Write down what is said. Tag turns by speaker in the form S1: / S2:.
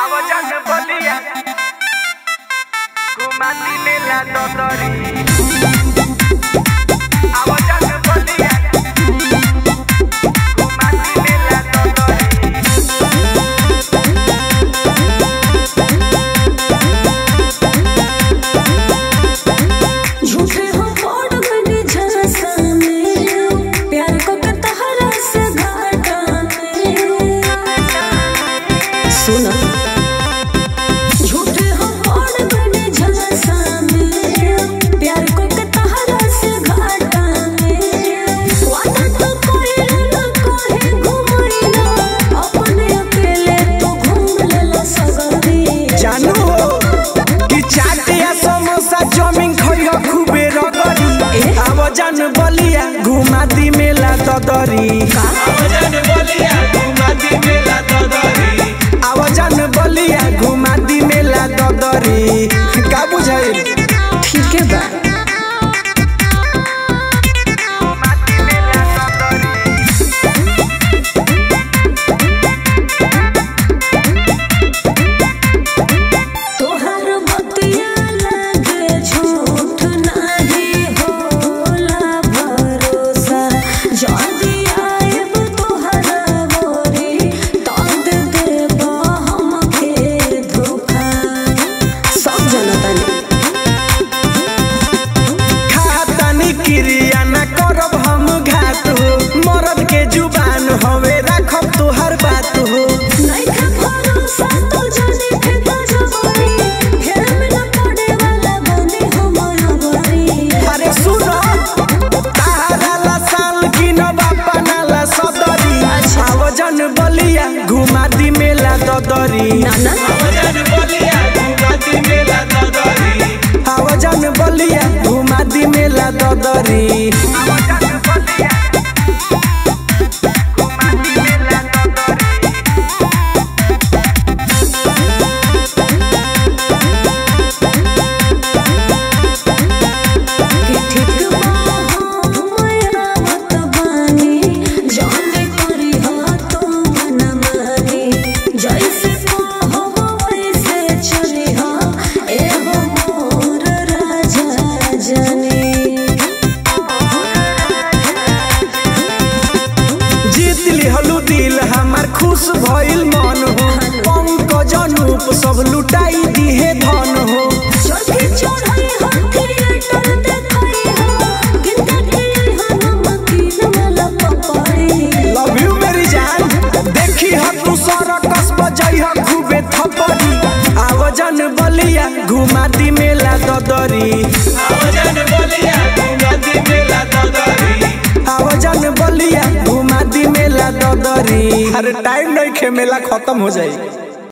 S1: आवाजन बलिया घुमाती मेला ददरी आवाजन बलिया घुमाती मेला ददरी
S2: झूठे हो फोड़ बने झांसा में प्यार को कतहरा से घाटा में सुना झूठे हो फोड़ बने झांसा में प्यार को कतहरा से घाटा में वादा तो कोई न कहे घुमैला अपने अकेले तो घूम लेला सगरी
S1: जानू कि चाट या समोसा चाउमीन खइयो खूबे रगड़ी आवाजन बलिया घुमाती मेला ददरी आवाजन बलिया घुमाती मेला ददरी आवाजन बलिया घुमाती मेला ददरी का बुझाइल
S2: ठीक है बा तोहर बतिया लगे झूठ नाही होला भरोसा जल्दी आएब तोहरा गोरी तद देबा हमके धोखा सब जनता ने
S1: खातनी क्रिया न करब हम घात हो मरद के जुबान हवे राखब तोहर बात हो
S2: नहीं था भरोसा तो जाने थे तो जबरी घेर में न पड़े वाला बने हमारा बरी
S1: अरे सुनो तारा ला साल की न बापा नाला सदरी आवाजन बलिया घुमाती मेला ददरी
S2: नाना
S1: आवाजन बलिया घुमाती मेला ददरी आवाजन बलिया घुमाती मेला ददरी आवाजन बलिया घुमाती मेला ददरी
S2: कि ठीक मेरा मत बानी जाने करी हो तो मन मानी जैसे हो वैसे चली हो एगो मोर राजा जानी
S1: जीत लिहलू दिल हमार खुश भइल मन हो पंकज अनूप सब लुटाई दिहे धन हो
S2: चढ़ी चढ़ाई हो थिएटर देखई हो गिनता के हो नमकीन वाला पपड़ी
S1: लव यू मेरी जान देखी ह तू सरकस बजई ह खूबे थपड़ी आवाजन बलिया घुमाती मेला ददरी आवाजन बलिया घुमाती मेला ददरी आवाजन बलिया घुमाती मेला ददरी अरे टाइम नहीं खे मेला खत्म हो जाई।